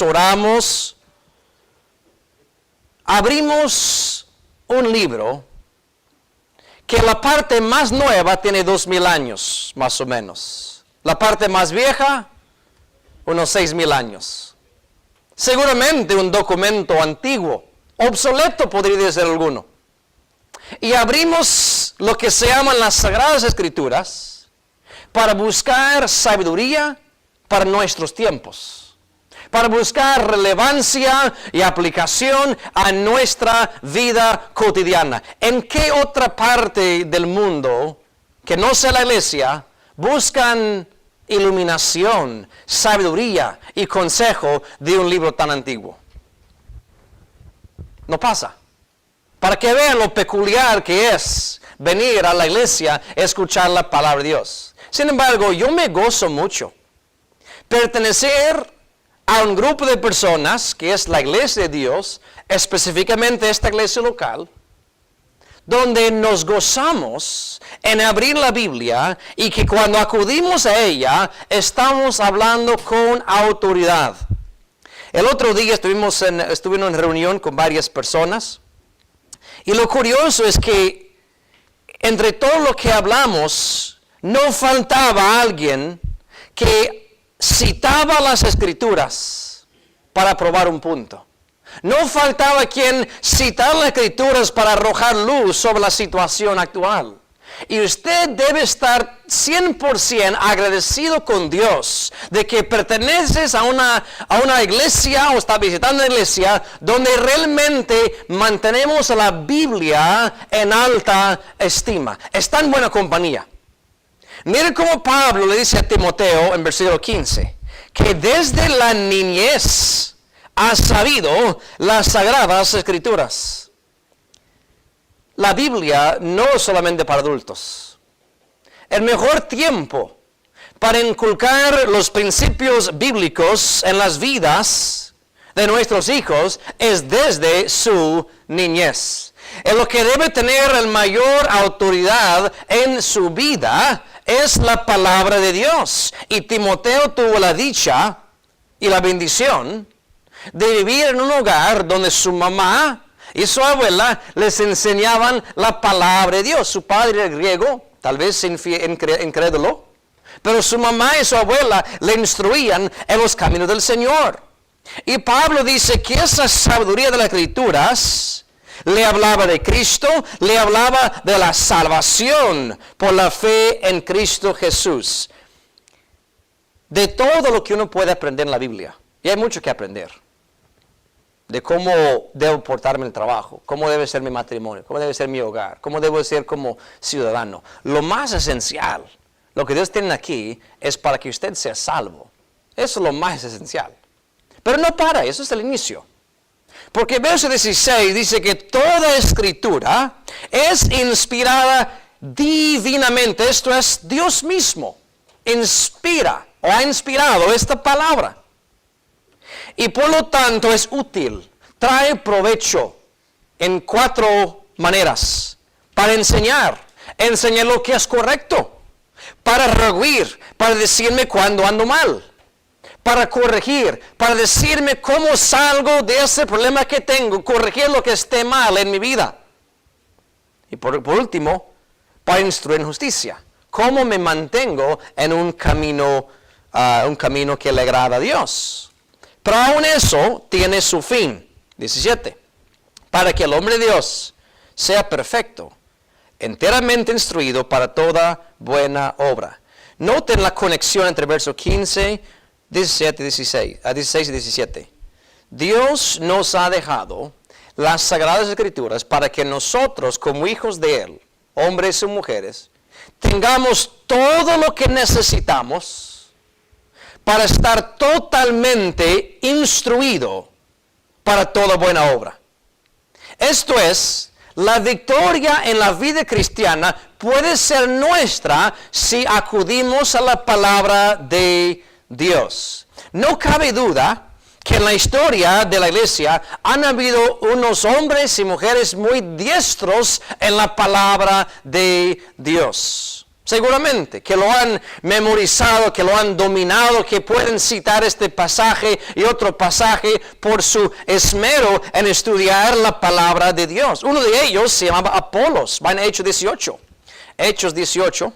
oramos, abrimos un libro que la parte más nueva tiene 2000 años, más o menos. La parte más vieja, unos 6000 años. Seguramente un documento antiguo, obsoleto podría ser alguno. Y abrimos lo que se llaman las Sagradas Escrituras para buscar sabiduría para nuestros tiempos. Para buscar relevancia y aplicación a nuestra vida cotidiana. ¿En qué otra parte del mundo, que no sea la iglesia, buscan iluminación, sabiduría y consejo de un libro tan antiguo? No pasa. Para que vean lo peculiar que es venir a la iglesia a escuchar la palabra de Dios. Sin embargo, yo me gozo mucho pertenecer a un grupo de personas que es la iglesia de Dios, específicamente esta iglesia local, donde nos gozamos en abrir la Biblia y que cuando acudimos a ella estamos hablando con autoridad. El otro día estuve en una reunión con varias personas y lo curioso es que entre todo lo que hablamos no faltaba alguien que citaba las Escrituras para probar un punto. No faltaba quien citara las Escrituras para arrojar luz sobre la situación actual. Y usted debe estar 100% agradecido con Dios de que perteneces a una iglesia o está visitando una iglesia donde realmente mantenemos a la Biblia en alta estima. Está en buena compañía. Mire cómo Pablo le dice a Timoteo en versículo 15, que desde la niñez ha sabido las Sagradas Escrituras. La Biblia no es solamente para adultos. El mejor tiempo para inculcar los principios bíblicos en las vidas de nuestros hijos es desde su niñez. En lo que debe tener el mayor autoridad en su vida es la palabra de Dios. Y Timoteo tuvo la dicha y la bendición de vivir en un hogar donde su mamá y su abuela les enseñaban la palabra de Dios. Su padre era griego, tal vez incrédulo, pero su mamá y su abuela le instruían en los caminos del Señor. Y Pablo dice que esa sabiduría de las Escrituras le hablaba de Cristo, le hablaba de la salvación por la fe en Cristo Jesús. De todo lo que uno puede aprender en la Biblia. Y hay mucho que aprender. De cómo debo portarme en el trabajo, cómo debe ser mi matrimonio, cómo debe ser mi hogar, cómo debo ser como ciudadano. Lo más esencial, lo que Dios tiene aquí, es para que usted sea salvo. Eso es lo más esencial. Pero no para, eso es el inicio. Porque verso 16 dice que toda escritura es inspirada divinamente. Esto es, Dios mismo inspira o ha inspirado esta palabra. Y por lo tanto es útil, trae provecho en 4 maneras. Para enseñar lo que es correcto. Para rehuir, para decirme cuando ando mal. Para corregir, para decirme cómo salgo de ese problema que tengo, corregir lo que esté mal en mi vida. Y por último, para instruir en justicia. Cómo me mantengo en un camino que le agrada a Dios. Pero aún eso tiene su fin. 17. Para que el hombre de Dios sea perfecto, enteramente instruido para toda buena obra. Noten la conexión entre versos 15, 16 y 17. Dios nos ha dejado las Sagradas Escrituras para que nosotros, como hijos de Él, hombres y mujeres, tengamos todo lo que necesitamos para estar totalmente instruido para toda buena obra. Esto es, la victoria en la vida cristiana puede ser nuestra si acudimos a la palabra de Dios. No cabe duda que en la historia de la iglesia han habido unos hombres y mujeres muy diestros en la palabra de Dios. Seguramente, que lo han memorizado, que lo han dominado, que pueden citar este pasaje y otro pasaje por su esmero en estudiar la palabra de Dios. Uno de ellos se llamaba Apolos. Van a Hechos 18. Hechos 18.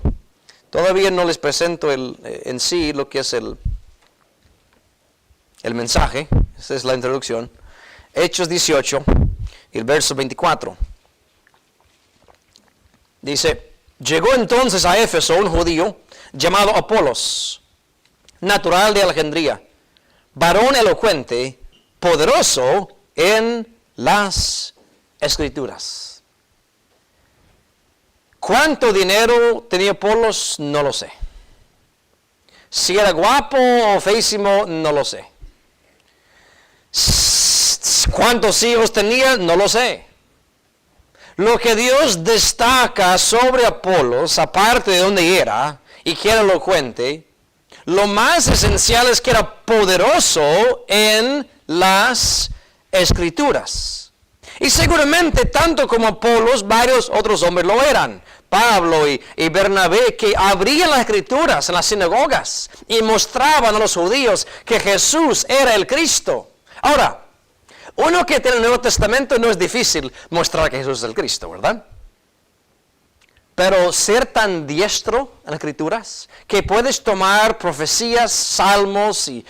Todavía no les presento en sí lo que es el mensaje. Esa es la introducción. Hechos 18, y el verso 24. Dice: llegó entonces a Éfeso un judío llamado Apolos, natural de Alejandría, varón elocuente, poderoso en las Escrituras. ¿Cuánto dinero tenía Apolos? No lo sé. Si era guapo o feísimo, no lo sé. ¿Cuántos hijos tenía? No lo sé. Lo que Dios destaca sobre Apolos, aparte de donde era y que era elocuente, lo más esencial es que era poderoso en las Escrituras. Y seguramente tanto como Apolos, varios otros hombres lo eran. Pablo y Bernabé, que abrían las Escrituras en las sinagogas y mostraban a los judíos que Jesús era el Cristo. Ahora, uno que tiene el Nuevo Testamento no es difícil mostrar que Jesús es el Cristo, ¿verdad? Pero ser tan diestro en las Escrituras que puedes tomar profecías, salmos y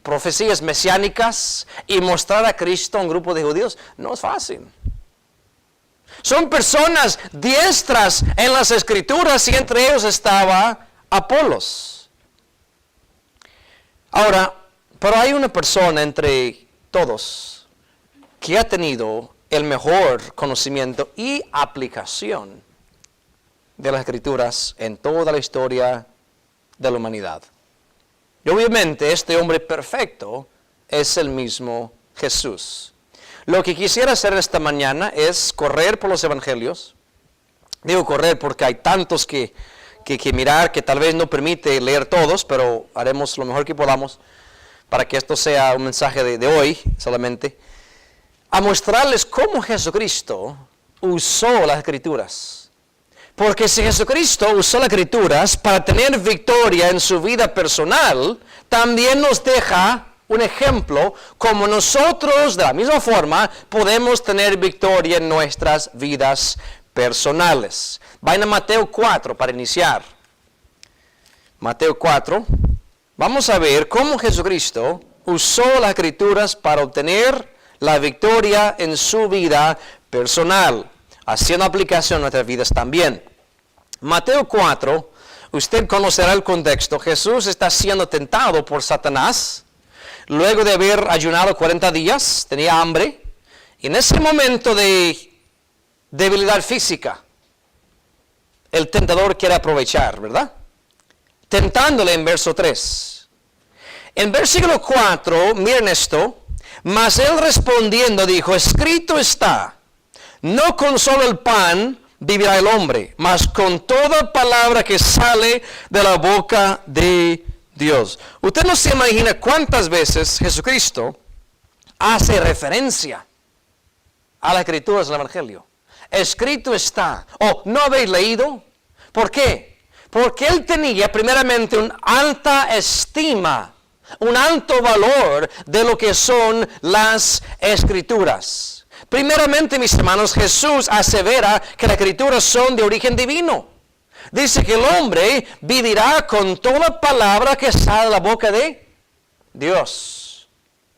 profecías mesiánicas y mostrar a Cristo a un grupo de judíos, no es fácil. Son personas diestras en las Escrituras y entre ellos estaba Apolos. Ahora, pero hay una persona entre todos que ha tenido el mejor conocimiento y aplicación de las Escrituras en toda la historia de la humanidad. Y obviamente este hombre perfecto es el mismo Jesús. Lo que quisiera hacer esta mañana es correr por los evangelios. Digo correr porque hay tantos que mirar que tal vez no permite leer todos, pero haremos lo mejor que podamos para que esto sea un mensaje de hoy solamente, a mostrarles cómo Jesucristo usó las Escrituras. Porque si Jesucristo usó las Escrituras para tener victoria en su vida personal, también nos deja un ejemplo como nosotros de la misma forma podemos tener victoria en nuestras vidas personales. Vayan a Mateo 4 para iniciar. Mateo 4. Vamos a ver cómo Jesucristo usó las Escrituras para obtener la victoria en su vida personal, haciendo aplicación a nuestras vidas también. Mateo 4, usted conocerá el contexto. Jesús está siendo tentado por Satanás, luego de haber ayunado 40 días, tenía hambre, y en ese momento de debilidad física, el tentador quiere aprovechar, ¿verdad? Tentándole en verso 3. En versículo 4, miren esto, mas él respondiendo dijo, escrito está, no con solo el pan vivirá el hombre, mas con toda palabra que sale de la boca de Dios. Usted no se imagina cuántas veces Jesucristo hace referencia a las Escrituras del Evangelio. Escrito está. Oh, ¿no habéis leído? ¿Por qué? Porque él tenía primeramente una alta estima, un alto valor de lo que son las Escrituras. Primeramente, mis hermanos, Jesús asevera que las Escrituras son de origen divino. Dice que el hombre vivirá con toda palabra que sale de la boca de Dios.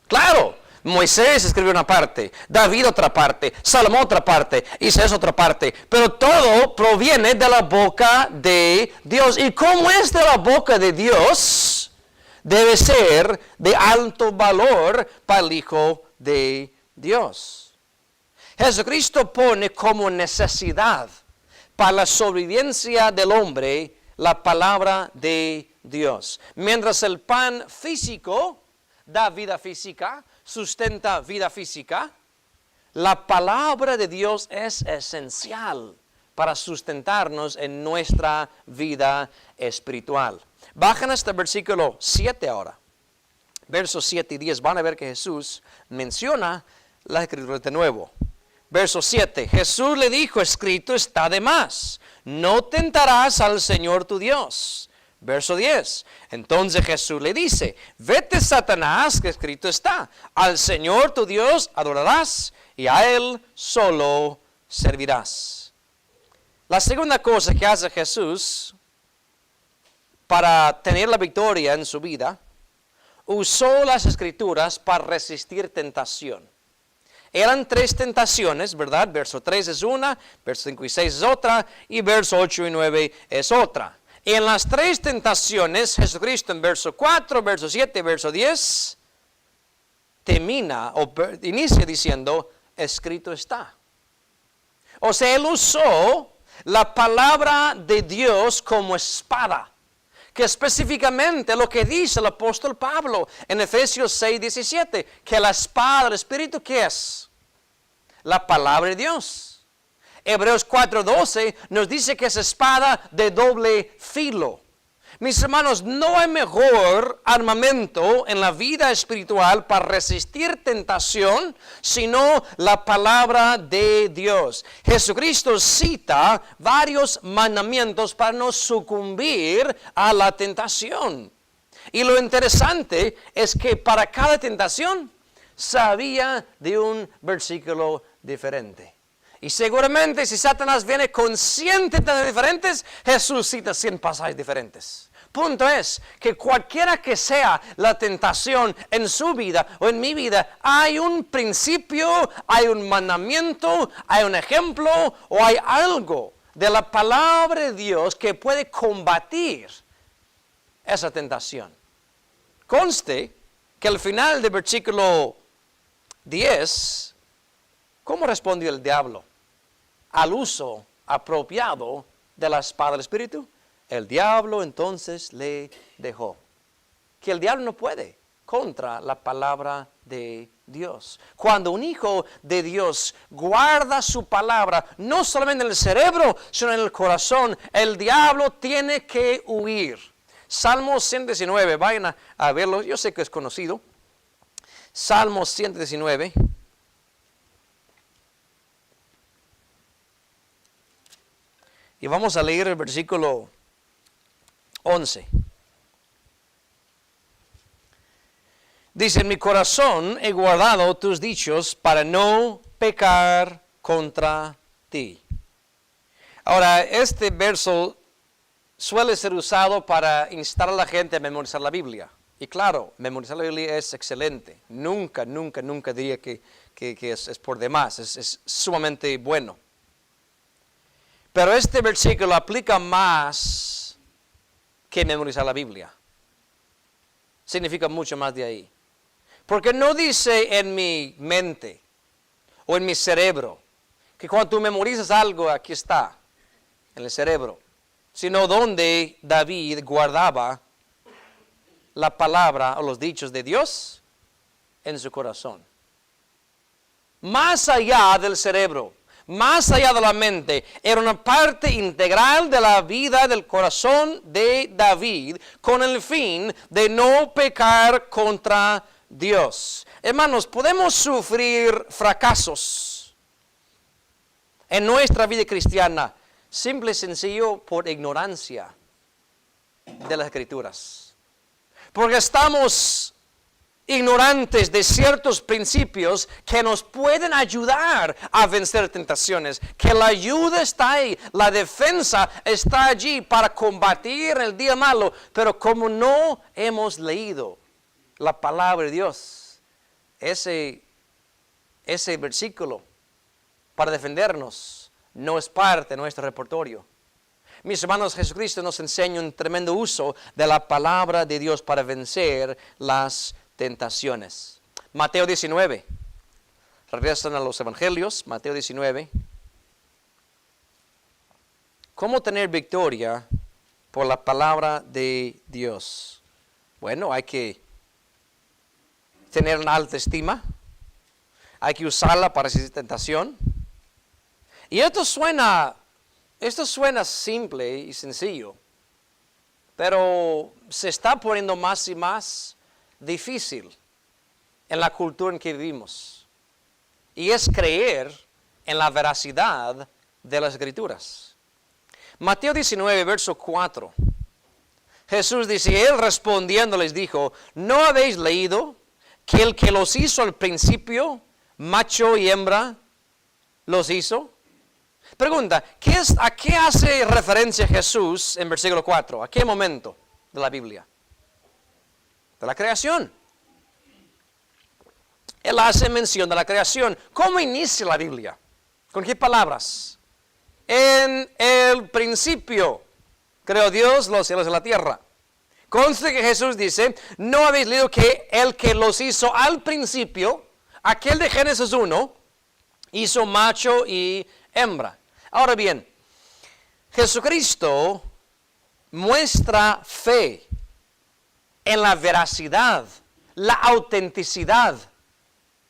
Claro, Moisés escribió una parte, David otra parte, Salomón otra parte, Isaías otra parte, pero todo proviene de la boca de Dios. Y como es de la boca de Dios, debe ser de alto valor para el Hijo de Dios. Jesucristo pone como necesidad para la sobrevivencia del hombre la palabra de Dios. Mientras el pan físico da vida física, sustenta vida física, la palabra de Dios es esencial para sustentarnos en nuestra vida espiritual. Bajan hasta el versículo 7 ahora. Versos 7 y 10 van a ver que Jesús menciona las Escrituras de nuevo. Verso 7. Jesús le dijo, escrito está de más. No tentarás al Señor tu Dios. Verso 10. Entonces Jesús le dice, vete Satanás, que escrito está. Al Señor tu Dios adorarás y a Él solo servirás. La segunda cosa que hace Jesús para tener la victoria en su vida, usó las escrituras para resistir tentación. Eran 3 tentaciones, ¿verdad? Verso 3 es una, verso 5 y 6 es otra, y verso 8 y 9 es otra. En las 3 tentaciones, Jesucristo en verso 4, verso 7, verso 10, inicia diciendo, escrito está. O sea, Él usó la palabra de Dios como espada, que específicamente lo que dice el apóstol Pablo en Efesios 6, 17, que la espada del Espíritu, ¿qué es? La palabra de Dios. Hebreos 4, 12 nos dice que es espada de doble filo. Mis hermanos, no hay mejor armamento en la vida espiritual para resistir tentación, sino la palabra de Dios. Jesucristo cita varios mandamientos para no sucumbir a la tentación. Y lo interesante es que para cada tentación sabía de un versículo diferente. Y seguramente si Satanás viene con 100 tentaciones diferentes, Jesús cita 100 pasajes diferentes. Punto es que cualquiera que sea la tentación en su vida o en mi vida, hay un principio, hay un mandamiento, hay un ejemplo o hay algo de la palabra de Dios que puede combatir esa tentación. Conste que al final del versículo 10, ¿cómo respondió el diablo al uso apropiado de la espada del Espíritu? El diablo entonces le dejó. Que el diablo no puede contra la palabra de Dios. Cuando un hijo de Dios guarda su palabra, no solamente en el cerebro, sino en el corazón, el diablo tiene que huir. Salmo 119, vayan a verlo, yo sé que es conocido. Salmo 119. Y vamos a leer el versículo 11. Dice, en mi corazón he guardado tus dichos para no pecar contra ti. Ahora, este verso suele ser usado para instar a la gente a memorizar la Biblia. Y claro, memorizar la Biblia es excelente. Nunca diría que es por demás. Es sumamente bueno. Pero este versículo aplica más que memorizar la Biblia. Significa mucho más de ahí. Porque no dice en mi mente o en mi cerebro, que cuando tú memorizas algo, aquí está, en el cerebro, sino donde David guardaba la palabra o los dichos de Dios en su corazón. Más allá del cerebro, más allá de la mente, era una parte integral de la vida del corazón de David con el fin de no pecar contra Dios. Hermanos, podemos sufrir fracasos en nuestra vida cristiana, simple y sencillo por ignorancia de las Escrituras. Porque estamos ignorantes de ciertos principios que nos pueden ayudar a vencer tentaciones, que la ayuda está ahí, la defensa está allí para combatir el día malo, pero como no hemos leído la palabra de Dios, ese versículo para defendernos no es parte de nuestro repertorio. Mis hermanos, Jesucristo nos enseña un tremendo uso de la palabra de Dios para vencer las tentaciones. Mateo 19. Regresan a los evangelios. Mateo 19. ¿Cómo tener victoria por la palabra de Dios? Bueno, hay que tener una alta estima. Hay que usarla para resistir tentación. Y esto suena simple y sencillo, pero se está poniendo más y más difícil en la cultura en que vivimos. Y es creer en la veracidad de las Escrituras. Mateo 19, verso 4. Jesús dice, él respondiendo les dijo, ¿no habéis leído que el que los hizo al principio, macho y hembra, los hizo? Pregunta, ¿a qué hace referencia Jesús en versículo 4? ¿A qué momento de la Biblia? De la creación. Él hace mención de la creación. ¿Cómo inicia la Biblia? ¿Con qué palabras? En el principio creó Dios los cielos y la tierra. Conste que Jesús dice, ¿no habéis leído que el que los hizo al principio, aquel de Génesis 1, hizo macho y hembra? Ahora bien, Jesucristo muestra fe en la veracidad, la autenticidad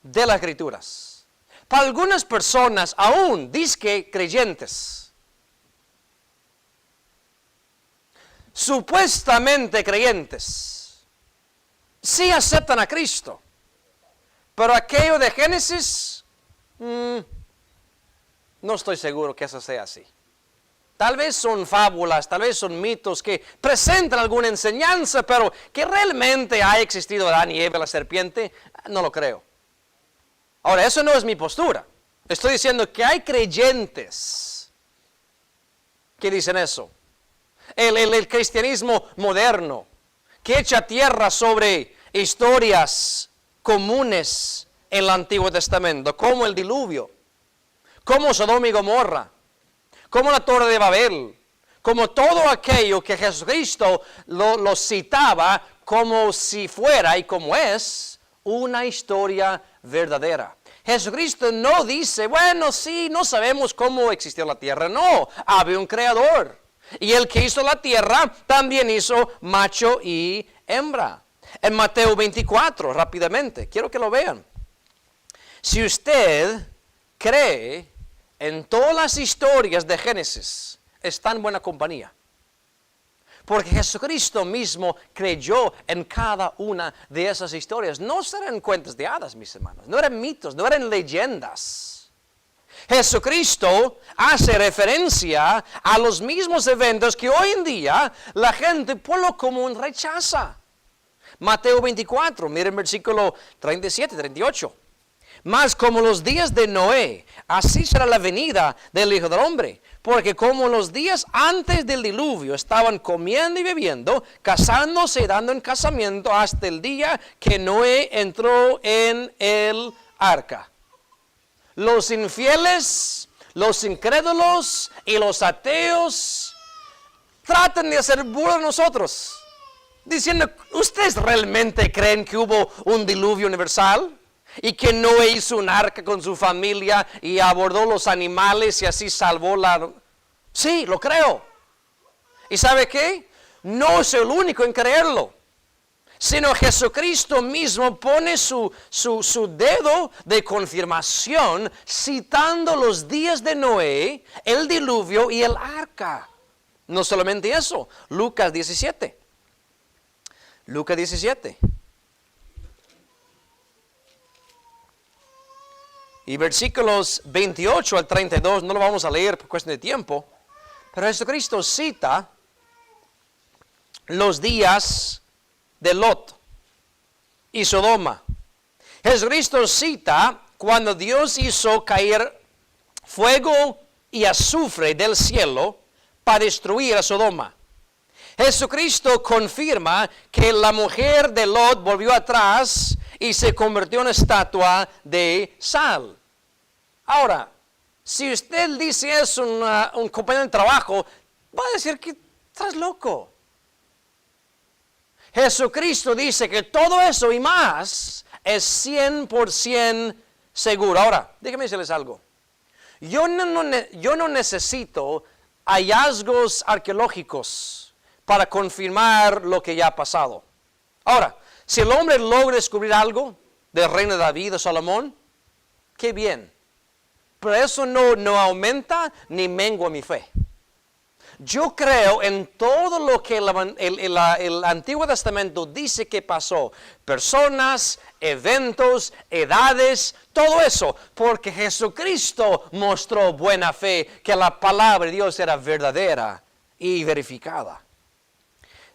de las Escrituras. Para algunas personas, aún dizque creyentes, supuestamente creyentes, sí aceptan a Cristo, pero aquello de Génesis, no estoy seguro que eso sea así. Tal vez son fábulas, tal vez son mitos que presentan alguna enseñanza, pero que realmente ha existido Adán y Eva, la serpiente, no lo creo. Ahora, eso no es mi postura. Estoy diciendo que hay creyentes que dicen eso. El cristianismo moderno, que echa tierra sobre historias comunes en el Antiguo Testamento, como el diluvio, como Sodoma y Gomorra, como la Torre de Babel, como todo aquello que Jesucristo lo citaba como si fuera y como es una historia verdadera. Jesucristo no dice, bueno, sí, no sabemos cómo existió la tierra. No, había un creador. Y el que hizo la tierra también hizo macho y hembra. En Mateo 24, rápidamente, quiero que lo vean. Si usted cree en todas las historias de Génesis, está en buena compañía. Porque Jesucristo mismo creyó en cada una de esas historias. No eran cuentos de hadas, mis hermanos. No eran mitos, no eran leyendas. Jesucristo hace referencia a los mismos eventos que hoy en día la gente por lo común rechaza. Mateo 24, miren versículo 37, 38. Mas como los días de Noé, así será la venida del Hijo del Hombre. Porque como los días antes del diluvio estaban comiendo y bebiendo, casándose y dando en casamiento hasta el día que Noé entró en el arca. Los infieles, los incrédulos y los ateos tratan de hacer burla de nosotros. Diciendo, ¿ustedes realmente creen que hubo un diluvio universal? Y que Noé hizo un arca con su familia y abordó los animales y así salvó la... Sí, lo creo. ¿Y sabe qué? No soy el único en creerlo. Sino Jesucristo mismo pone su dedo de confirmación citando los días de Noé, el diluvio y el arca. No solamente eso, Lucas 17. Lucas 17. Y versículos 28 al 32, no lo vamos a leer por cuestión de tiempo, pero Jesucristo cita los días de Lot y Sodoma. Jesucristo cita cuando Dios hizo caer fuego y azufre del cielo para destruir a Sodoma. Jesucristo confirma que la mujer de Lot volvió atrás y se convirtió en una estatua de sal. Ahora, si usted dice eso a un compañero de trabajo, va a decir que estás loco. Jesucristo dice que todo eso y más es 100% seguro. Ahora, déjenme decirles algo. Yo no necesito hallazgos arqueológicos para confirmar lo que ya ha pasado. Ahora, si el hombre logra descubrir algo del reino de David, de Salomón, qué bien. Pero eso no aumenta ni mengua mi fe. yo creo en todo lo que el Antiguo Testamento dice que pasó. Personas, eventos, edades, todo eso. Porque Jesucristo mostró buena fe, que la palabra de Dios era verdadera y verificada.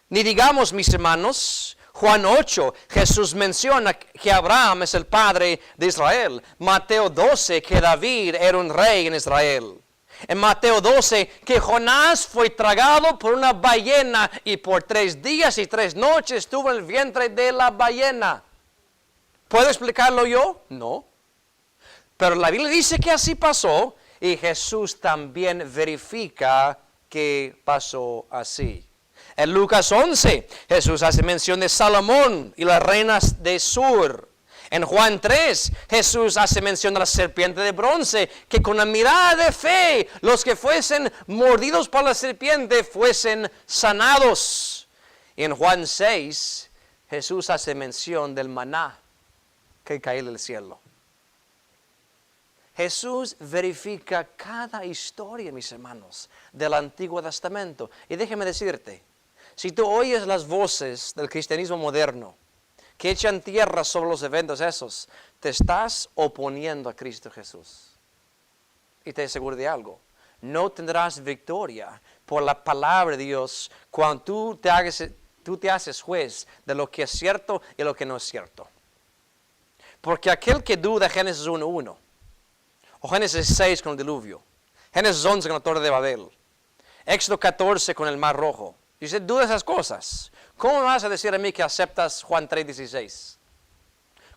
Ni digamos, mis hermanos, Juan 8, Jesús menciona que Abraham es el padre de Israel. Mateo 12, que David era un rey en Israel. En Mateo 12, que Jonás fue tragado por una ballena y por 3 días y 3 noches estuvo en el vientre de la ballena. ¿Puedo explicarlo yo? No. Pero la Biblia dice que así pasó y Jesús también verifica que pasó así. En Lucas 11, Jesús hace mención de Salomón y las reinas de Sur. En Juan 3, Jesús hace mención de la serpiente de bronce, que con la mirada de fe, los que fuesen mordidos por la serpiente fuesen sanados. Y en Juan 6, Jesús hace mención del maná que cae del cielo. Jesús verifica cada historia, mis hermanos, del Antiguo Testamento. Y déjeme decirte, si tú oyes las voces del cristianismo moderno, que echan tierra sobre los eventos esos, te estás oponiendo a Cristo Jesús. Y te aseguro de algo, no tendrás victoria por la palabra de Dios cuando tú te haces juez de lo que es cierto y lo que no es cierto. Porque aquel que duda Génesis 1:1, o Génesis 6 con el diluvio, Génesis 11 con la torre de Babel, Éxodo 14 con el mar rojo, y usted duda esas cosas, ¿cómo me vas a decir a mí que aceptas Juan 3:16?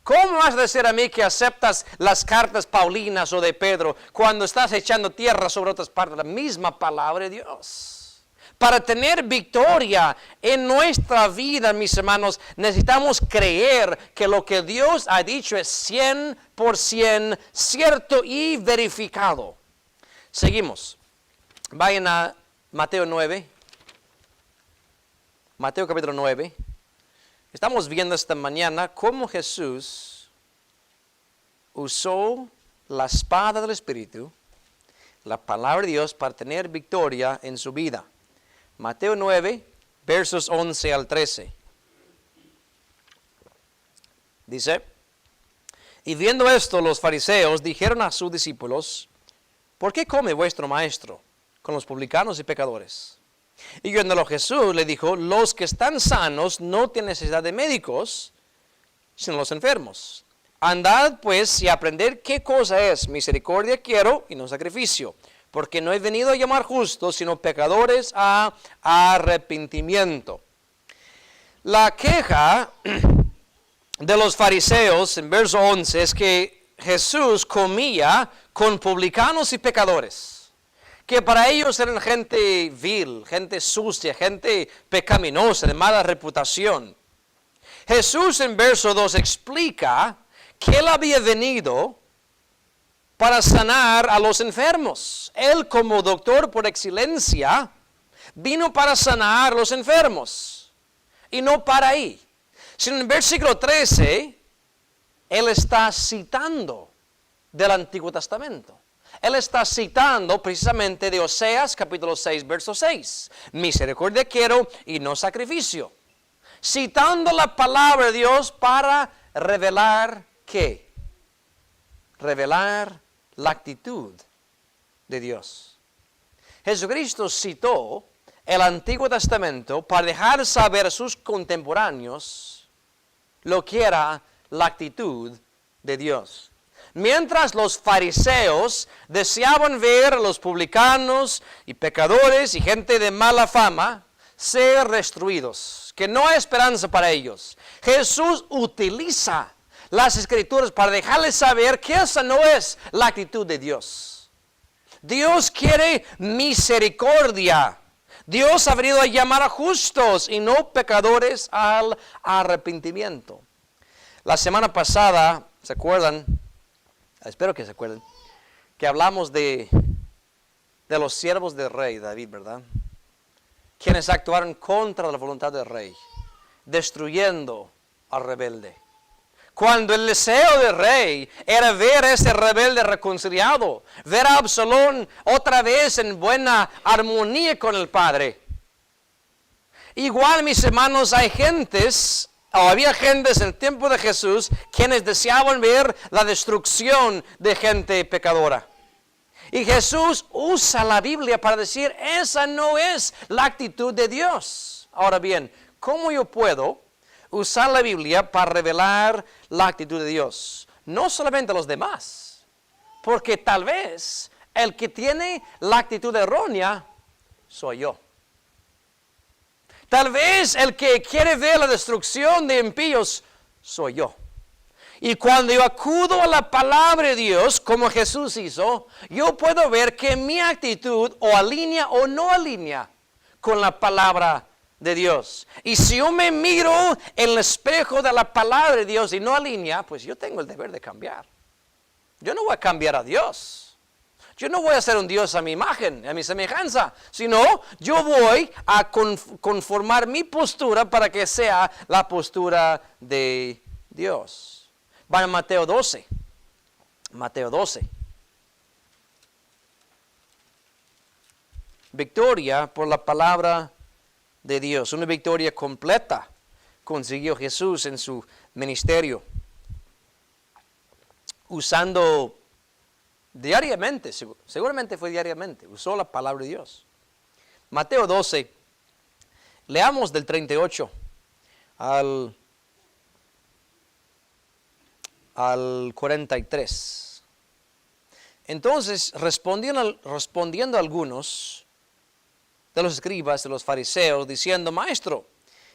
¿Cómo me vas a decir a mí que aceptas las cartas paulinas o de Pedro cuando estás echando tierra sobre otras partes? La misma palabra de Dios. Para tener victoria en nuestra vida, mis hermanos, necesitamos creer que lo que Dios ha dicho es 100% cierto y verificado. Seguimos. Vayan a Mateo 9. Mateo capítulo 9. Estamos viendo esta mañana cómo Jesús usó la espada del Espíritu, la palabra de Dios, para tener victoria en su vida. Mateo 9, versos 11 al 13. Dice, y viendo esto los fariseos dijeron a sus discípulos, ¿por qué come vuestro maestro con los publicanos y pecadores? Y viéndolo Jesús le dijo, los que están sanos no tienen necesidad de médicos, sino los enfermos. Andad pues y aprended qué cosa es misericordia quiero y no sacrificio, porque no he venido a llamar justos, sino pecadores a arrepentimiento. La queja de los fariseos en verso 11 es que Jesús comía con publicanos y pecadores, que para ellos eran gente vil, gente sucia, gente pecaminosa, de mala reputación. Jesús en verso 2 explica que Él había venido para sanar a los enfermos. Él, como doctor por excelencia, vino para sanar a los enfermos. Y no para ahí. Sino en versículo 13, Él está citando del Antiguo Testamento. Él está citando precisamente de Oseas capítulo 6, verso 6. Misericordia quiero y no sacrificio. Citando la palabra de Dios para revelar ¿qué? Revelar la actitud de Dios. Jesucristo citó el Antiguo Testamento para dejar saber a sus contemporáneos lo que era la actitud de Dios. Mientras los fariseos deseaban ver a los publicanos y pecadores y gente de mala fama ser destruidos, que no hay esperanza para ellos, Jesús utiliza las Escrituras para dejarles saber que esa no es la actitud de Dios. Dios quiere misericordia. Dios ha venido a llamar a justos y no pecadores al arrepentimiento. La semana pasada, ¿se acuerdan? Espero que se acuerden, que hablamos de los siervos del rey David, ¿verdad? Quienes actuaron contra la voluntad del rey, destruyendo al rebelde. Cuando el deseo del rey era ver a ese rebelde reconciliado, ver a Absalón otra vez en buena armonía con el padre. Igual, mis hermanos, había gentes en el tiempo de Jesús quienes deseaban ver la destrucción de gente pecadora. Y Jesús usa la Biblia para decir, esa no es la actitud de Dios. Ahora bien, ¿cómo yo puedo usar la Biblia para revelar la actitud de Dios? No solamente a los demás, porque tal vez el que tiene la actitud errónea soy yo. Tal vez el que quiere ver la destrucción de impíos soy yo. Y cuando yo acudo a la palabra de Dios, como Jesús hizo, yo puedo ver que mi actitud o alinea o no alinea con la palabra de Dios. Y si yo me miro en el espejo de la palabra de Dios y no alinea, pues yo tengo el deber de cambiar. Yo no voy a cambiar a Dios. Yo no voy a ser un Dios a mi imagen, a mi semejanza, sino yo voy a conformar mi postura para que sea la postura de Dios. Van a Mateo 12. Mateo 12. Victoria por la palabra de Dios. Una victoria completa consiguió Jesús en su ministerio. Usando diariamente, seguramente fue diariamente, usó la palabra de Dios. Mateo 12, leamos del 38 al 43. Entonces, respondiendo algunos de los escribas, de los fariseos, diciendo, Maestro,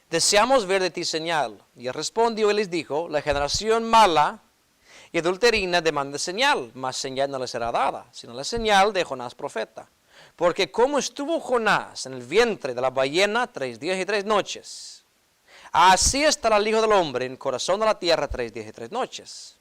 deseamos ver de ti señal. Y él respondió y les dijo, la generación mala y adulterina demanda señal, mas señal no les será dada, sino la señal de Jonás profeta. Porque como estuvo Jonás en el vientre de la ballena 3 días y 3 noches, así estará el Hijo del Hombre en el corazón de la tierra 3 días y 3 noches.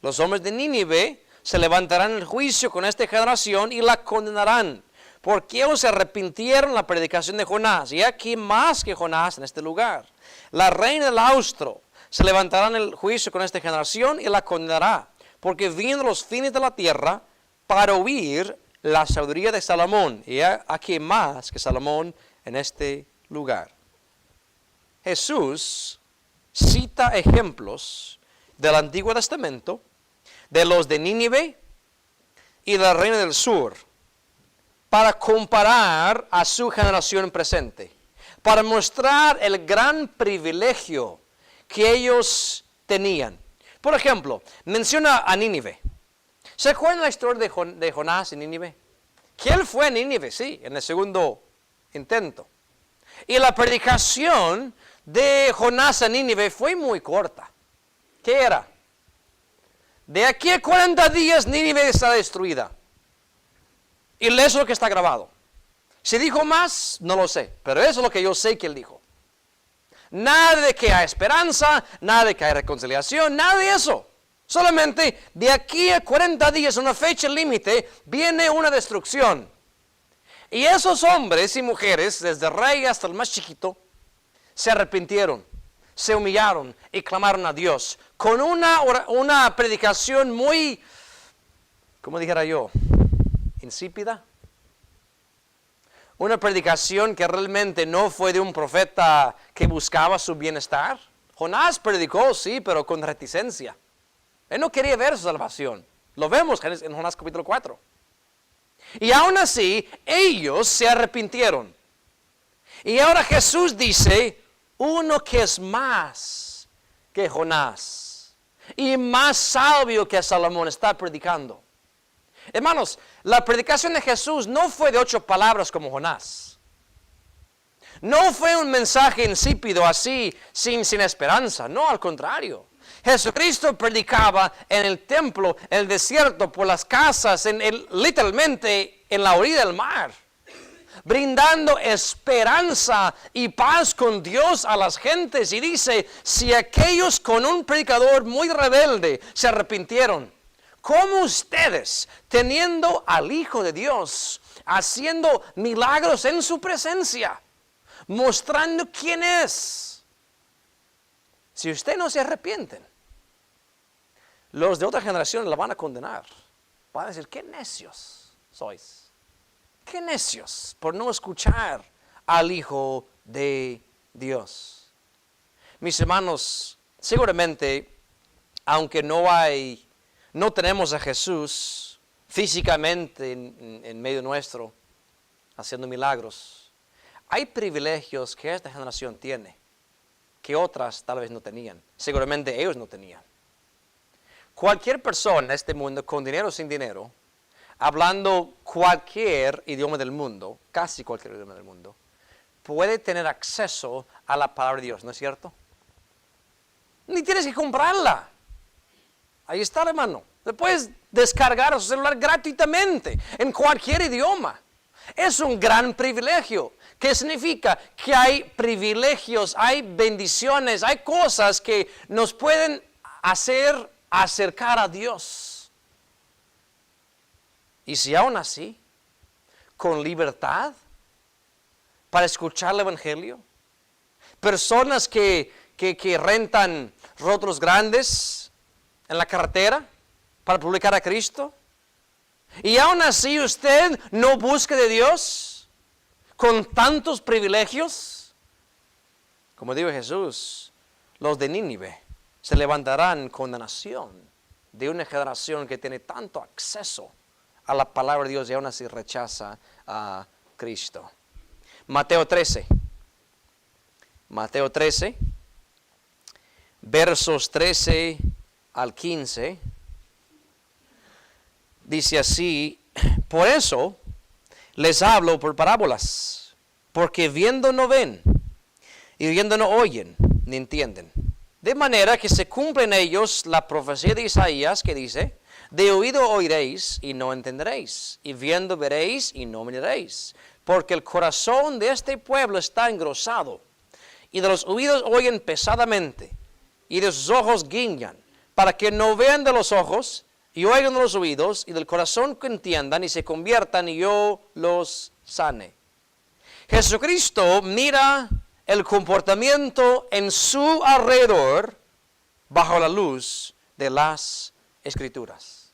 Los hombres de Nínive se levantarán en el juicio con esta generación y la condenarán, porque ellos se arrepintieron de la predicación de Jonás, y aquí más que Jonás en este lugar. La reina del austro se levantará en el juicio con esta generación y la condenará, porque vino los fines de la tierra para oír la sabiduría de Salomón, y aquí más que Salomón en este lugar. Jesús cita ejemplos del Antiguo Testamento, de los de Nínive y de la reina del sur, para comparar a su generación presente, para mostrar el gran privilegio que ellos tenían. Por ejemplo, menciona a Nínive. ¿Se acuerdan la historia de Jonás en Nínive? Que él fue a Nínive, sí, en el segundo intento. Y la predicación de Jonás a Nínive fue muy corta. ¿Qué era? De aquí a 40 días Nínive está destruida. Y eso es lo que está grabado. Si dijo más, no lo sé, pero eso es lo que yo sé que él dijo. Nada de que hay esperanza, nada de que hay reconciliación, nada de eso. Solamente de aquí a 40 días, una fecha límite, viene una destrucción. Y esos hombres y mujeres, desde el rey hasta el más chiquito, se arrepintieron, se humillaron y clamaron a Dios con una predicación muy, como dijera yo, insípida. Una predicación que realmente no fue de un profeta que buscaba su bienestar. Jonás predicó, sí, pero con reticencia. Él no quería ver su salvación. Lo vemos en Jonás capítulo 4. Y aún así, ellos se arrepintieron. Y ahora Jesús dice, uno que es más que Jonás y más sabio que Salomón está predicando. Hermanos, la predicación de Jesús no fue de 8 palabras como Jonás. No fue un mensaje insípido así, sin esperanza. No, al contrario. Jesucristo predicaba en el templo, en el desierto, por las casas, literalmente en la orilla del mar, brindando esperanza y paz con Dios a las gentes. Y dice, si aquellos con un predicador muy rebelde se arrepintieron, ¿cómo ustedes, teniendo al Hijo de Dios, haciendo milagros en su presencia, mostrando quién es? Si ustedes no se arrepienten, los de otra generación la van a condenar. Van a decir, qué necios sois. Qué necios por no escuchar al Hijo de Dios. Mis hermanos, seguramente, aunque no tenemos a Jesús físicamente en medio nuestro, haciendo milagros, hay privilegios que esta generación tiene, que otras tal vez no tenían. Seguramente ellos no tenían. Cualquier persona en este mundo, con dinero o sin dinero, hablando cualquier idioma del mundo, casi cualquier idioma del mundo, puede tener acceso a la palabra de Dios, ¿no es cierto? Ni tienes que comprarla. Ahí está, hermano. Te puedes descargar a su celular gratuitamente, en cualquier idioma. Es un gran privilegio. ¿Qué significa? Que hay privilegios, hay bendiciones, hay cosas que nos pueden hacer acercar a Dios. Y si aún así, con libertad, para escuchar el Evangelio, personas que rentan rótulos grandes en la carretera para publicar a Cristo, y aún así usted no busca de Dios con tantos privilegios. Como dijo Jesús, los de Nínive se levantarán en condenación de una generación que tiene tanto acceso a la palabra de Dios y aún así rechaza a Cristo. Mateo 13, versos 13 al 15, dice así: por eso les hablo por parábolas, porque viendo no ven, y oyendo no oyen, ni entienden. De manera que se cumple en ellos la profecía de Isaías que dice: de oído oiréis y no entenderéis, y viendo veréis y no miraréis. Porque el corazón de este pueblo está engrosado, y de los oídos oyen pesadamente, y de sus ojos guiñan, para que no vean de los ojos, y oigan de los oídos, y del corazón que entiendan, y se conviertan, y yo los sane. Jesucristo mira el comportamiento en su alrededor bajo la luz de las Escrituras.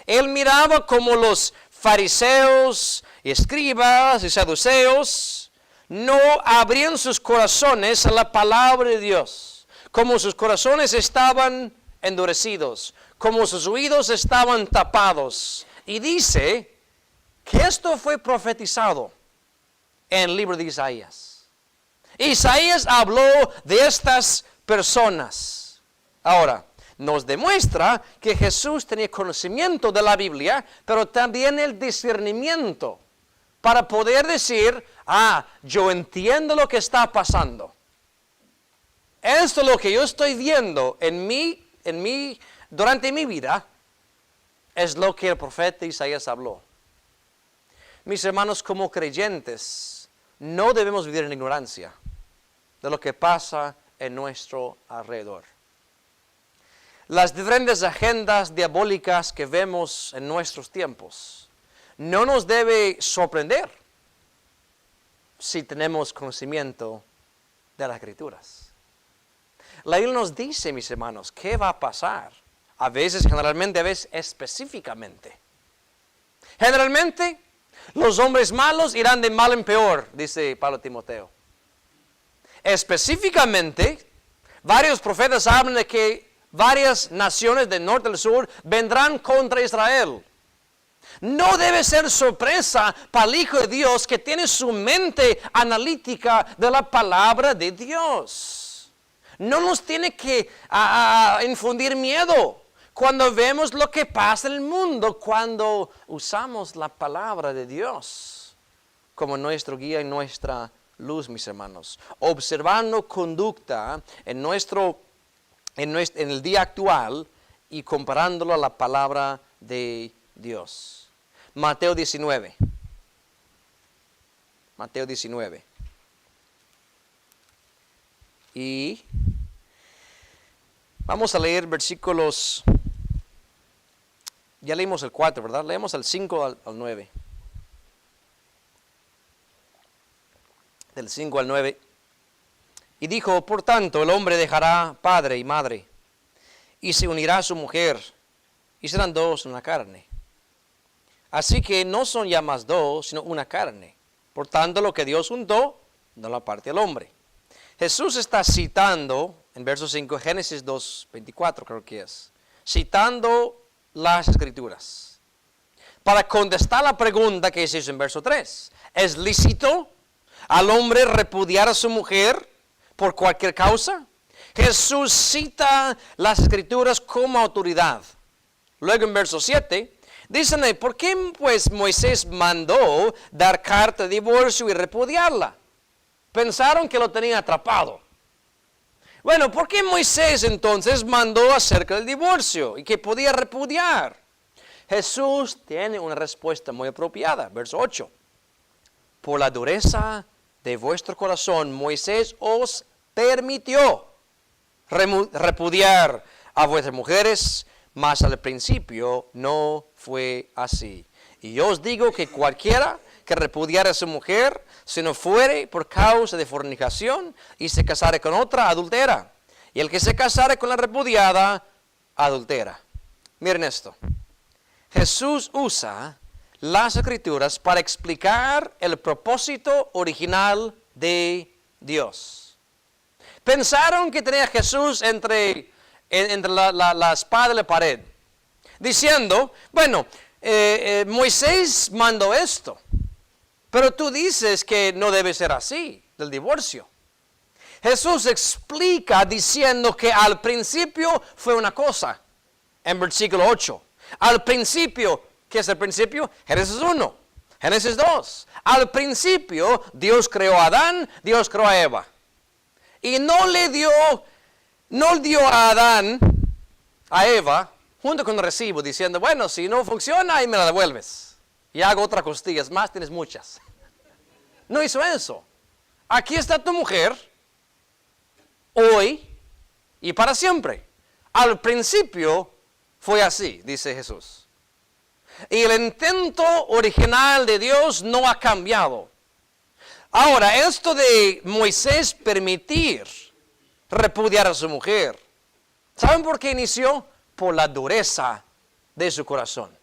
Él miraba como los fariseos, y escribas y saduceos no abrían sus corazones a la palabra de Dios, como sus corazones estaban endurecidos, como sus oídos estaban tapados. Y dice que esto fue profetizado en el libro de Isaías. Isaías habló de estas personas. Ahora, nos demuestra que Jesús tenía conocimiento de la Biblia, pero también el discernimiento para poder decir, yo entiendo lo que está pasando. Esto es lo que yo estoy viendo durante mi vida, es lo que el profeta Isaías habló. Mis hermanos, como creyentes, no debemos vivir en ignorancia de lo que pasa en nuestro alrededor. Las diferentes agendas diabólicas que vemos en nuestros tiempos no nos debe sorprender si tenemos conocimiento de las Escrituras. La Biblia nos dice, mis hermanos, qué va a pasar. A veces, generalmente, a veces específicamente. Generalmente, los hombres malos irán de mal en peor, dice Pablo a Timoteo. Específicamente, varios profetas hablan de que varias naciones del norte y del sur vendrán contra Israel. No debe ser sorpresa para el Hijo de Dios que tiene su mente analítica de la palabra de Dios. No nos tiene que infundir miedo cuando vemos lo que pasa en el mundo, cuando usamos la palabra de Dios como nuestro guía y nuestra luz, mis hermanos. Observando conducta en el día actual y comparándolo a la palabra de Dios. Mateo 19. Y vamos a leer versículos, ya leímos el 4, ¿verdad? Leemos el 5 al 9. Del 5 al 9. Y dijo, por tanto, el hombre dejará padre y madre, y se unirá a su mujer, y serán dos en una carne. Así que no son ya más dos, sino una carne. Por tanto, lo que Dios juntó, no lo aparte el hombre. Jesús está citando, en verso 5, Génesis 2:24 creo que es, citando las Escrituras, para contestar la pregunta que se hizo en verso 3. ¿Es lícito al hombre repudiar a su mujer por cualquier causa? Jesús cita las Escrituras como autoridad. Luego en verso 7, dicen, ¿por qué pues Moisés mandó dar carta de divorcio y repudiarla? Pensaron que lo tenían atrapado. Bueno, ¿por qué Moisés entonces mandó acerca del divorcio y que podía repudiar? Jesús tiene una respuesta muy apropiada. Verso 8. Por la dureza de vuestro corazón, Moisés os permitió repudiar a vuestras mujeres, mas al principio no fue así. Y yo os digo que cualquiera que repudiare a su mujer, si no fuere por causa de fornicación y se casare con otra, adultera. Y el que se casare con la repudiada, adultera. Miren esto. Jesús usa las Escrituras para explicar el propósito original de Dios. Pensaron que tenía Jesús entre la espada y la pared, diciendo, bueno, Moisés mandó esto, pero tú dices que no debe ser así, del divorcio. Jesús explica diciendo que al principio fue una cosa, en versículo 8. Al principio, ¿qué es el principio? Génesis 1, Génesis 2. Al principio Dios creó a Adán, Dios creó a Eva. Y no dio a Adán, a Eva, junto con el recibo, diciendo, bueno, si no funciona, ahí me la devuelves. Y hago otra costilla, es más, tienes muchas. No hizo eso. Aquí está tu mujer, hoy y para siempre. Al principio fue así, dice Jesús. Y el intento original de Dios no ha cambiado. Ahora, esto de Moisés permitir repudiar a su mujer, ¿saben por qué inició? Por la dureza de su corazón.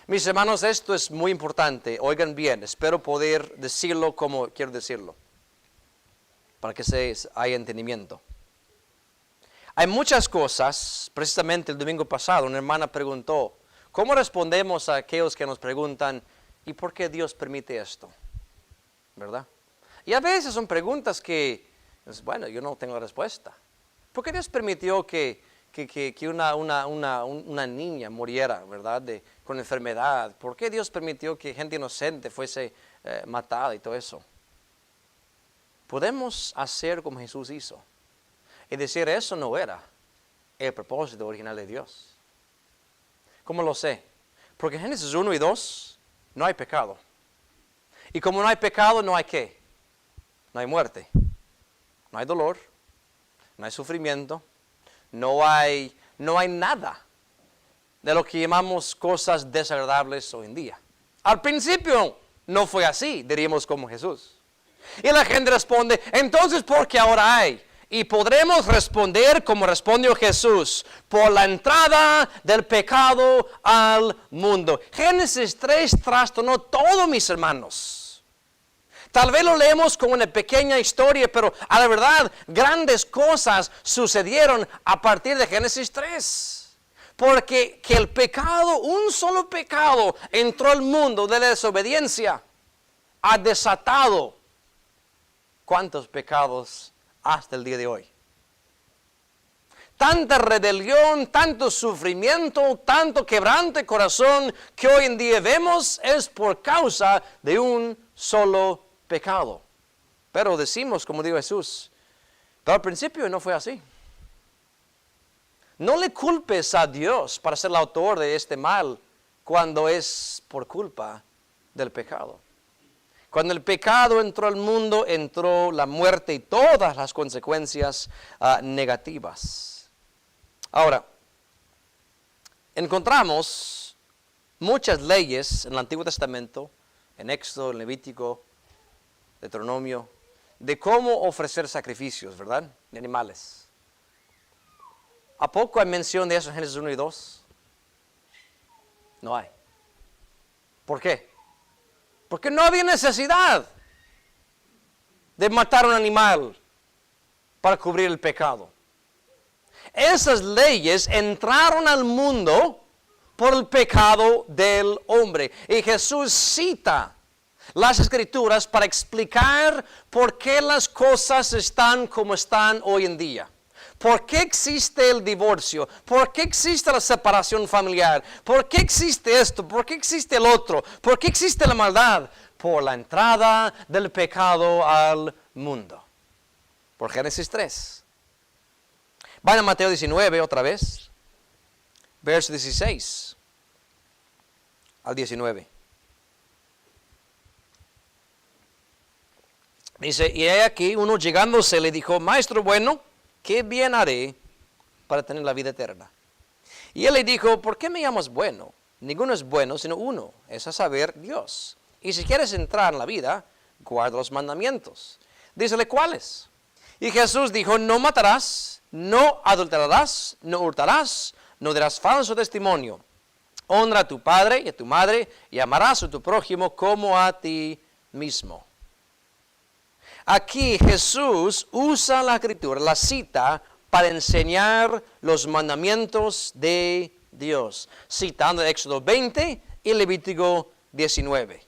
Mis hermanos, esto es muy importante. Oigan bien, espero poder decirlo como quiero decirlo, para que haya entendimiento. Hay muchas cosas. Precisamente el domingo pasado una hermana preguntó, ¿cómo respondemos a aquellos que nos preguntan, ¿y por qué Dios permite esto? ¿Verdad? Y a veces son preguntas que, bueno, yo no tengo respuesta. ¿Por qué Dios permitió que una niña muriera, ¿verdad? Con enfermedad? ¿Por qué Dios permitió que gente inocente fuese matada y todo eso? Podemos hacer como Jesús hizo y decir, eso no era el propósito original de Dios. ¿Cómo lo sé? Porque en Génesis 1 y 2 no hay pecado. Y como no hay pecado, no hay ¿qué? No hay muerte, no hay dolor, no hay sufrimiento, no hay nada de lo que llamamos cosas desagradables hoy en día. Al principio no fue así, diríamos como Jesús. Y la gente responde, entonces ¿por qué ahora hay? Y podremos responder como respondió Jesús, por la entrada del pecado al mundo. Génesis 3 trastornó todo, mis hermanos. Tal vez lo leemos como una pequeña historia, pero a la verdad, grandes cosas sucedieron a partir de Génesis 3. Porque que el pecado, un solo pecado, entró al mundo de la desobediencia, ha desatado ¿cuántos pecados hasta el día de hoy? Tanta rebelión, tanto sufrimiento, tanto quebrante de corazón que hoy en día vemos es por causa de un solo pecado. Pero decimos, como dijo Jesús, pero al principio no fue así. No le culpes a Dios para ser el autor de este mal cuando es por culpa del pecado. Cuando el pecado entró al mundo, entró la muerte y todas las consecuencias negativas. Ahora, encontramos muchas leyes en el Antiguo Testamento, en Éxodo, en Levítico, Deuteronomio, de cómo ofrecer sacrificios, ¿verdad? De animales. ¿A poco hay mención de eso en Génesis 1 y 2? No hay. ¿Por qué? Porque no había necesidad de matar un animal para cubrir el pecado. Esas leyes entraron al mundo por el pecado del hombre. Y Jesús cita las Escrituras para explicar por qué las cosas están como están hoy en día. ¿Por qué existe el divorcio? ¿Por qué existe la separación familiar? ¿Por qué existe esto? ¿Por qué existe el otro? ¿Por qué existe la maldad? Por la entrada del pecado al mundo. Por Génesis 3. Vayan a Mateo 19 otra vez. Verso 16 al 19. Dice, y he aquí uno llegándose le dijo, Maestro bueno, ¿qué bien haré para tener la vida eterna? Y él le dijo, ¿por qué me llamas bueno? Ninguno es bueno, sino uno, es a saber, Dios. Y si quieres entrar en la vida, guarda los mandamientos. Dícele, ¿cuáles? Y Jesús dijo, no matarás, no adulterarás, no hurtarás, no darás falso testimonio. Honra a tu padre y a tu madre, y amarás a tu prójimo como a ti mismo. Aquí Jesús usa la Escritura, la cita, para enseñar los mandamientos de Dios, citando Éxodo 20 y Levítico 19.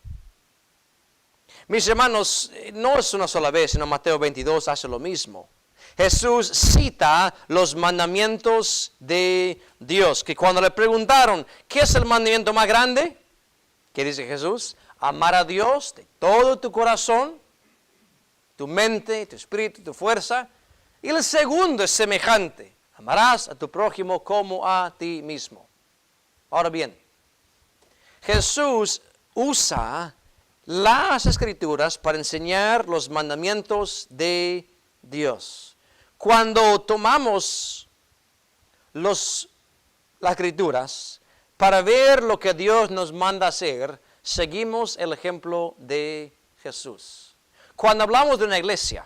Mis hermanos, no es una sola vez, sino Mateo 22 hace lo mismo. Jesús cita los mandamientos de Dios, que cuando le preguntaron, ¿qué es el mandamiento más grande? ¿Qué dice Jesús? Amar a Dios de todo tu corazón, tu mente, tu espíritu, tu fuerza. Y el segundo es semejante. Amarás a tu prójimo como a ti mismo. Ahora bien, Jesús usa las Escrituras para enseñar los mandamientos de Dios. Cuando tomamos las Escrituras para ver lo que Dios nos manda hacer, seguimos el ejemplo de Jesús. Cuando hablamos de una iglesia,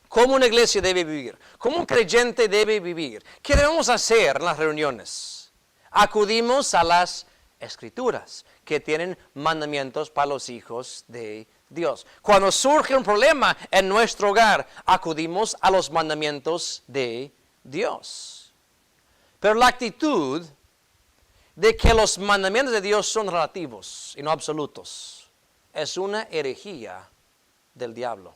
¿cómo una iglesia debe vivir? ¿Cómo un creyente debe vivir? ¿Qué debemos hacer en las reuniones? Acudimos a las Escrituras, que tienen mandamientos para los hijos de Dios. Cuando surge un problema en nuestro hogar, acudimos a los mandamientos de Dios. Pero la actitud de que los mandamientos de Dios son relativos y no absolutos es una herejía del diablo.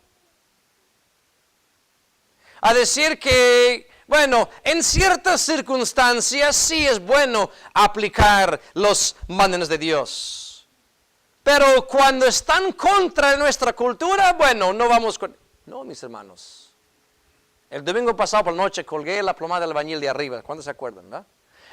A decir que, bueno, en ciertas circunstancias sí es bueno aplicar los mandamientos de Dios. Pero cuando están contra nuestra cultura, bueno, no vamos con... No, mis hermanos. El domingo pasado por la noche colgué la plomada del albañil de arriba. ¿Cuántos se acuerdan, verdad?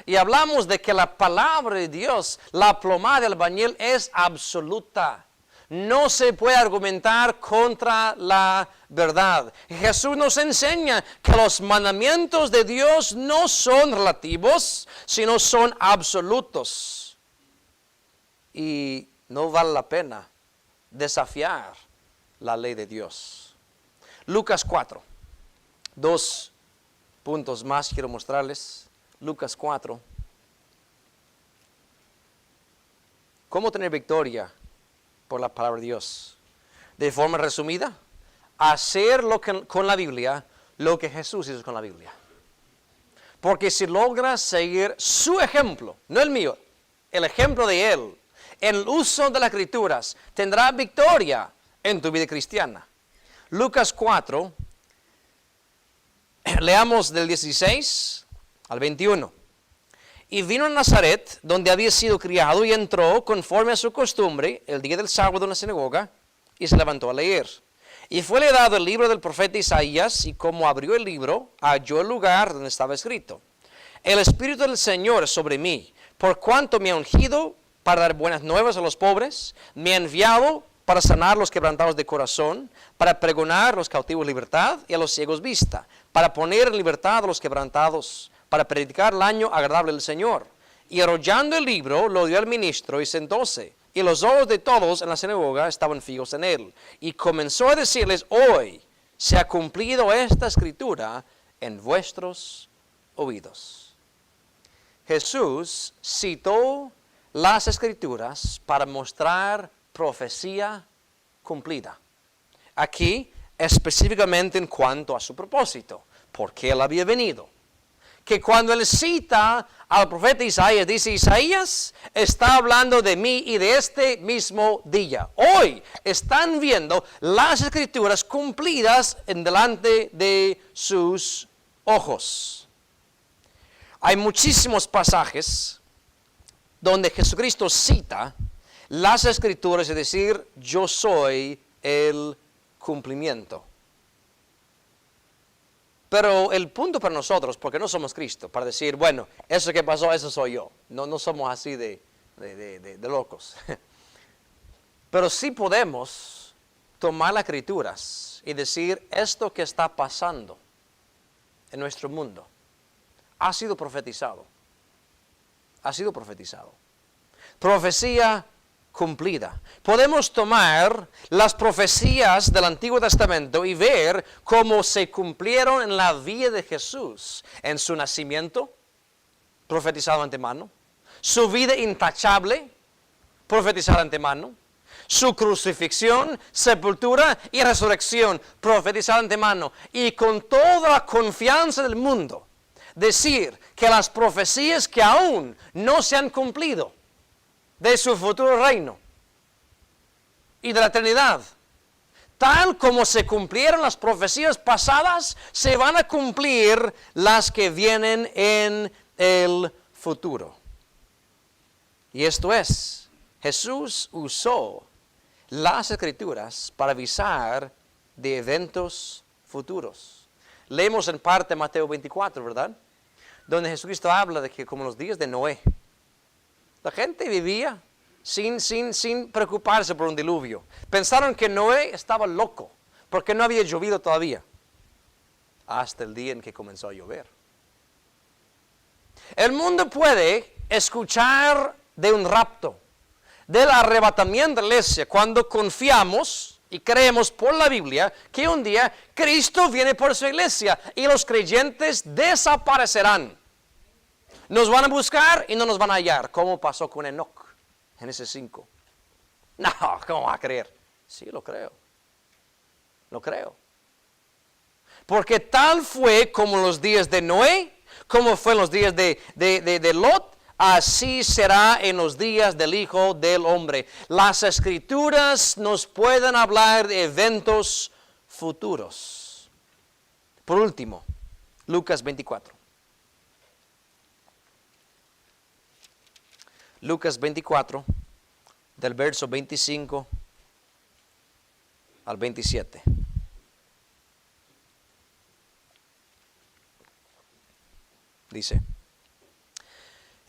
Y hablamos de que la palabra de Dios, la plomada del albañil es absoluta. No se puede argumentar contra la verdad. Jesús nos enseña que los mandamientos de Dios no son relativos, sino son absolutos. Y no vale la pena desafiar la ley de Dios. Lucas 4. 2 puntos más quiero mostrarles. Lucas 4. ¿Cómo tener victoria por la palabra de Dios? De forma resumida, hacer con la Biblia lo que Jesús hizo con la Biblia. Porque si logras seguir su ejemplo, no el mío, el ejemplo de Él, en el uso de las Escrituras, tendrás victoria en tu vida cristiana. Lucas 4, leamos del 16 al 21. Y vino a Nazaret, donde había sido criado, y entró, conforme a su costumbre, el día del sábado en la sinagoga, y se levantó a leer. Y fuele dado el libro del profeta Isaías, y como abrió el libro, halló el lugar donde estaba escrito: El Espíritu del Señor es sobre mí, por cuanto me ha ungido para dar buenas nuevas a los pobres, me ha enviado para sanar los quebrantados de corazón, para pregonar a los cautivos libertad y a los ciegos vista, para poner en libertad a los quebrantados, para predicar el año agradable del Señor. Y arrollando el libro, lo dio al ministro y sentóse. Y los ojos de todos en la sinagoga estaban fijos en él. Y comenzó a decirles: Hoy se ha cumplido esta escritura en vuestros oídos. Jesús citó las Escrituras para mostrar profecía cumplida. Aquí, específicamente en cuanto a su propósito, porque Él había venido. Que cuando Él cita al profeta Isaías, dice: Isaías está hablando de mí y de este mismo día. Hoy están viendo las Escrituras cumplidas en delante de sus ojos. Hay muchísimos pasajes donde Jesucristo cita las Escrituras, es decir, yo soy el cumplimiento. Pero el punto para nosotros, porque no somos Cristo, para decir, bueno, eso que pasó, eso soy yo. No somos así de locos. Pero sí podemos tomar las Escrituras y decir, esto que está pasando en nuestro mundo ha sido profetizado. Ha sido profetizado. Profecía cumplida. Podemos tomar las profecías del Antiguo Testamento y ver cómo se cumplieron en la vida de Jesús, en su nacimiento, profetizado de antemano, su vida intachable, profetizada de antemano, su crucifixión, sepultura y resurrección, profetizada de antemano, y con toda la confianza del mundo, decir que las profecías que aún no se han cumplido de su futuro reino y de la eternidad, tal como se cumplieron las profecías pasadas, se van a cumplir las que vienen en el futuro. Y esto es, Jesús usó las Escrituras para avisar de eventos futuros. Leemos en parte Mateo 24, ¿verdad? Donde Jesucristo habla de que como los días de Noé, la gente vivía sin preocuparse por un diluvio. Pensaron que Noé estaba loco, porque no había llovido todavía, hasta el día en que comenzó a llover. El mundo puede escuchar de un rapto, del arrebatamiento de la iglesia, cuando confiamos y creemos por la Biblia que un día Cristo viene por su iglesia y los creyentes desaparecerán. Nos van a buscar y no nos van a hallar, como pasó con Enoc, Génesis 5. No, ¿cómo va a creer? Sí, lo creo. Lo creo. Porque tal fue como los días de Noé, como fue en los días de Lot, así será en los días del Hijo del Hombre. Las Escrituras nos pueden hablar de eventos futuros. Por último, Lucas 24. Lucas 24, del verso 25 al 27. Dice: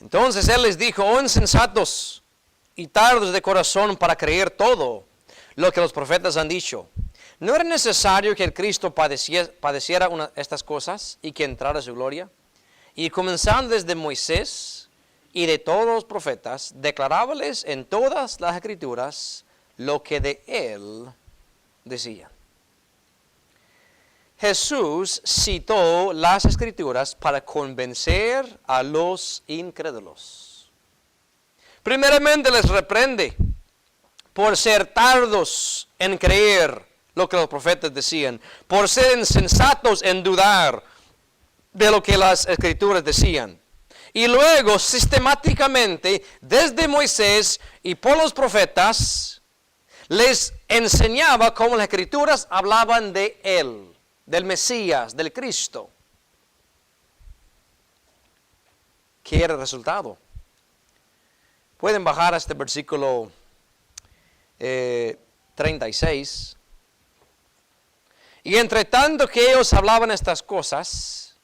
entonces Él les dijo: oh insensatos y tardos de corazón para creer todo lo que los profetas han dicho. ¿No era necesario que el Cristo padeciera estas cosas y que entrara a su gloria? Y comenzando desde Moisés y de todos los profetas, declarábales en todas las Escrituras lo que de Él decían. Jesús citó las Escrituras para convencer a los incrédulos. Primeramente les reprende por ser tardos en creer lo que los profetas decían, por ser insensatos en dudar de lo que las Escrituras decían. Y luego, sistemáticamente, desde Moisés y por los profetas, les enseñaba cómo las Escrituras hablaban de Él, del Mesías, del Cristo. ¿Qué era el resultado? Pueden bajar a este versículo 36. Y entre tanto que ellos hablaban estas cosas,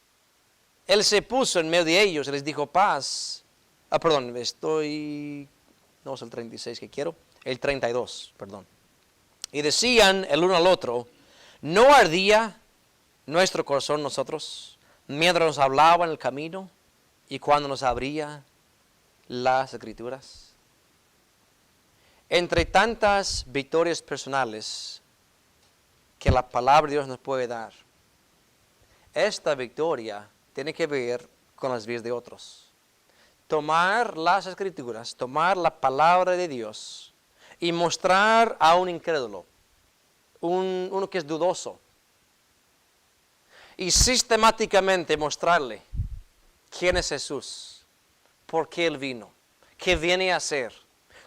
Él se puso en medio de ellos y les dijo: paz. No es el 36 que quiero, el 32, perdón. Y decían el uno al otro: ¿no ardía nuestro corazón nosotros mientras nos hablaba en el camino y cuando nos abría las Escrituras? Entre tantas victorias personales que la palabra de Dios nos puede dar, esta victoria tiene que ver con las vidas de otros. Tomar las Escrituras, tomar la palabra de Dios y mostrar a un incrédulo, uno que es dudoso, y sistemáticamente mostrarle quién es Jesús, por qué Él vino, qué viene a hacer,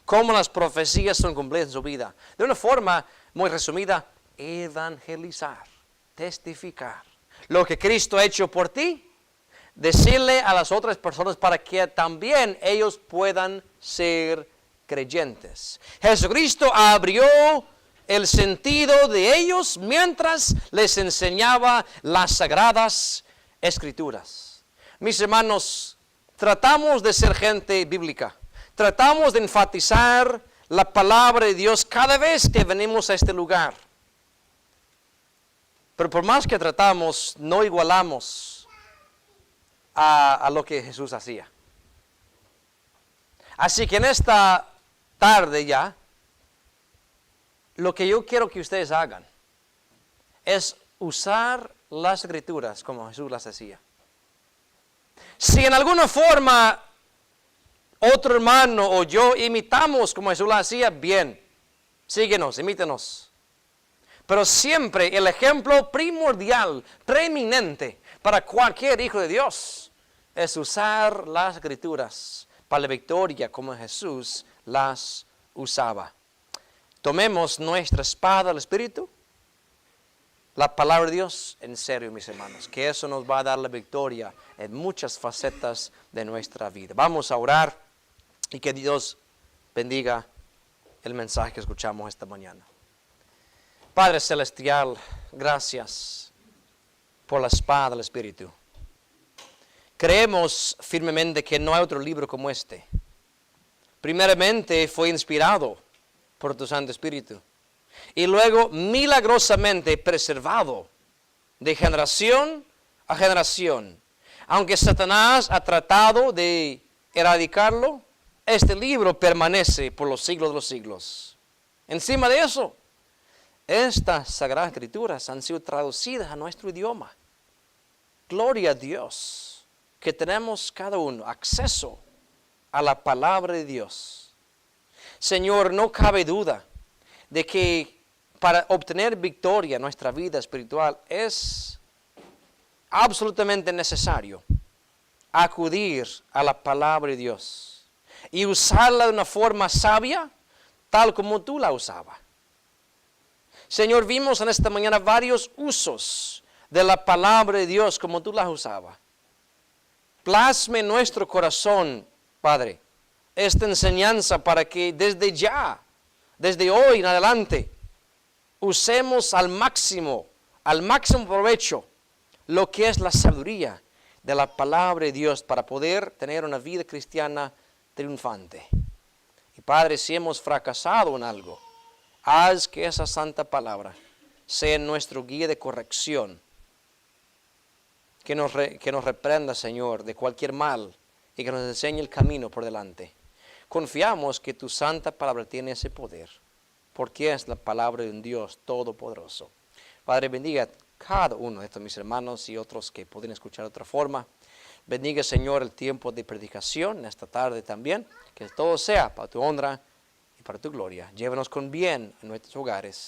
cómo las profecías son cumplidas en su vida. De una forma muy resumida, evangelizar, testificar lo que Cristo ha hecho por ti, decirle a las otras personas para que también ellos puedan ser creyentes. Jesucristo abrió el sentido de ellos mientras les enseñaba las sagradas Escrituras. Mis hermanos, tratamos de ser gente bíblica. Tratamos de enfatizar la palabra de Dios cada vez que venimos a este lugar. Pero por más que tratamos, no igualamos a lo que Jesús hacía. Así que en esta tarde ya, lo que yo quiero que ustedes hagan es usar las Escrituras como Jesús las hacía. Si en alguna forma otro hermano o yo imitamos como Jesús las hacía, bien, síguenos, imítenos. Pero siempre el ejemplo primordial, preeminente para cualquier hijo de Dios es usar las Escrituras para la victoria como Jesús las usaba. Tomemos nuestra espada del Espíritu, la palabra de Dios, en serio, mis hermanos, que eso nos va a dar la victoria en muchas facetas de nuestra vida. Vamos a orar y que Dios bendiga el mensaje que escuchamos esta mañana. Padre Celestial, gracias por la espada del Espíritu. Creemos firmemente que no hay otro libro como este. Primeramente fue inspirado por tu Santo Espíritu y luego milagrosamente preservado de generación a generación. Aunque Satanás ha tratado de erradicarlo, este libro permanece por los siglos de los siglos. Encima de eso, estas sagradas escrituras han sido traducidas a nuestro idioma. Gloria a Dios, que tenemos cada uno acceso a la palabra de Dios. Señor, no cabe duda de que para obtener victoria en nuestra vida espiritual es absolutamente necesario acudir a la palabra de Dios y usarla de una forma sabia, tal como tú la usabas. Señor, vimos en esta mañana varios usos de la palabra de Dios como tú la usabas. Plasme en nuestro corazón, Padre, esta enseñanza para que desde ya, desde hoy en adelante, usemos al máximo provecho lo que es la sabiduría de la palabra de Dios para poder tener una vida cristiana triunfante. Y Padre, si hemos fracasado en algo, haz que esa santa palabra sea nuestro guía de corrección, que nos reprenda, Señor, de cualquier mal y que nos enseñe el camino por delante. Confiamos que tu santa palabra tiene ese poder, porque es la palabra de un Dios todopoderoso. Padre, bendiga a cada uno de estos mis hermanos y otros que pueden escuchar de otra forma. Bendiga, Señor, el tiempo de predicación esta tarde también, que todo sea para tu honra y para tu gloria. Llévanos con bien en nuestros hogares.